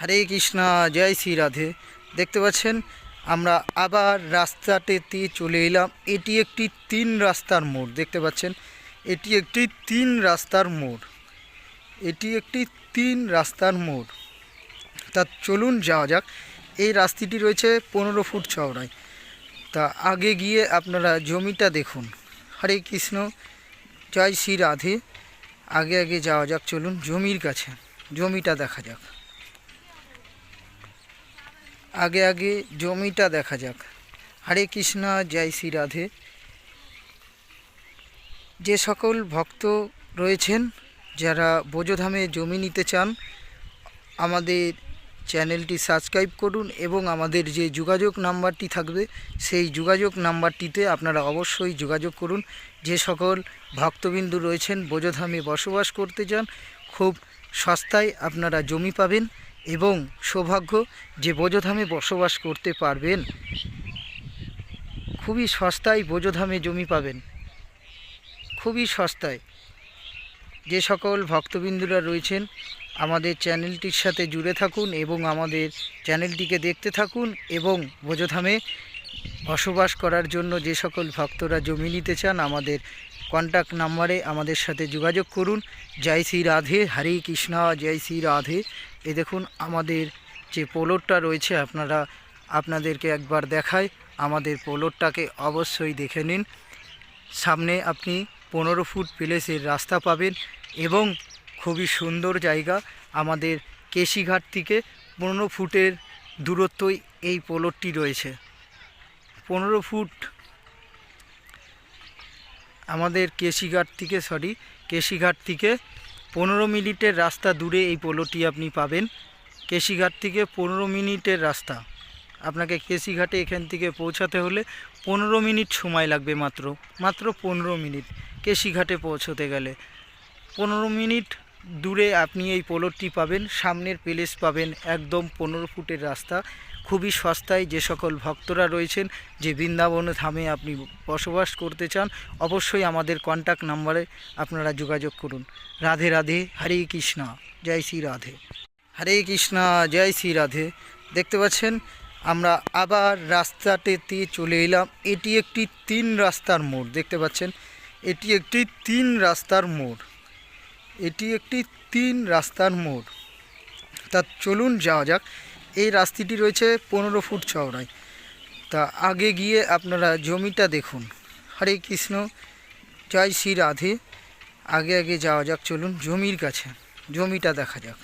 হরে কৃষ্ণা, জয় শ্রী রাধে। দেখতে পাচ্ছেন আমরা আবার রাস্তাটিতে চলে এলাম। এটি একটি 3 রাস্তার মোড়। দেখতে পাচ্ছেন এটি একটি 3 রাস্তার মোড়। এটি একটি 3 রাস্তার মোড়। তা চলুন যাওয়া যাক। এই রাস্তাটি রয়েছে 15 ফুট চওড়ায়। তা আগে গিয়ে আপনারা জমিটা দেখুন। হরে কৃষ্ণ, জয় শ্রী রাধে। আগে আগে যাওয়া যাক, চলুন জমির কাছে, জমিটা দেখা যাক। আগে আগে জমিটা দেখা যাক। হরে কৃষ্ণ, জয় শ্রী রাধে। যে সকল ভক্ত রয়েছেন যারা বোঝোধামে জমি নিতে চান, আমাদের চ্যানেলটি সাবস্ক্রাইব করুন এবং আমাদের যে যোগাযোগ নাম্বারটি থাকবে সেই যোগাযোগ নাম্বারটিতে আপনারা অবশ্যই যোগাযোগ করুন। যে সকল ভক্তবিন্দু রয়েছেন বোঝোধামে বসবাস করতে চান, খুব সস্তায় আপনারা জমি পাবেন এবং সৌভাগ্য যে বোঝোধামে বসবাস করতে পারবেন। খুবই সস্তায় বোঝোধামে জমি পাবেন, খুবই সস্তায়। যে সকল ভক্তবিন্দুরা রয়েছেন আমাদের চ্যানেলটির সাথে জুড়ে থাকুন এবং আমাদের চ্যানেলটিকে দেখতে থাকুন এবং বোঝোধামে বসবাস করার জন্য যে সকল ভক্তরা জমি নিতে চান আমাদের কন্ট্যাক্ট নাম্বারে আমাদের সাথে যোগাযোগ করুন। জয় শ্রী রাধে, হরে কৃষ্ণ, জয় শ্রী রাধে। এ দেখুন আমাদের যে পোলরটা রয়েছে, আপনাদেরকে একবার দেখাই। আমাদের পোলরটাকে অবশ্যই দেখে নিন। সামনে আপনি 15 ফুট প্লেসের রাস্তা পাবেন এবং খুবই সুন্দর জায়গা। আমাদের কেশিঘাট থেকে 15 ফুটের দূরত্বই এই পোলরটি রয়েছে। 15 ফুট আমাদের কেশিঘাট থেকে 15 মিনিটের রাস্তা দূরে এই পোলরটি আপনি পাবেন। কেশিঘাট থেকে 15 মিনিটের রাস্তা। আপনাকে কেশিঘাটে এখান থেকে পৌঁছাতে হলে 15 মিনিট সময় লাগবে, মাত্র 15 মিনিট কেশিঘাটে পৌঁছতে গেলে। 15 মিনিট দূরে আপনি এই পোলরটি পাবেন। সামনের প্লেস পাবেন একদম 15 ফুটের রাস্তা, খুবই সস্তায়। যে সকল ভক্তরা রয়েছেন যে বৃন্দাবন ধামে আপনি বসবাস করতে চান, অবশ্যই আমাদের কন্ট্যাক্ট নাম্বারে আপনারা যোগাযোগ করুন। রাধে রাধে, হরে কৃষ্ণ, জয় শ্রী রাধে। হরে কৃষ্ণ, জয় শ্রী রাধে। দেখতে পাচ্ছেন আমরা আবার রাস্তাটিতে চলে এলাম। এটি একটি 3 রাস্তার মোড়। দেখতে পাচ্ছেন এটি একটি 3 রাস্তার মোড়। এটি একটি 3 রাস্তার মোড়। তা চলুন যাওয়া যাক। এই রাস্তাটি রয়েছে 15 ফুট চওড়ায়। তা আগে গিয়ে আপনারা জমিটা দেখুন। হরে কৃষ্ণ, জয় শ্রী রাধে। আগে আগে যাওয়া যাক, চলুন জমির কাছে, জমিটা দেখা যাক।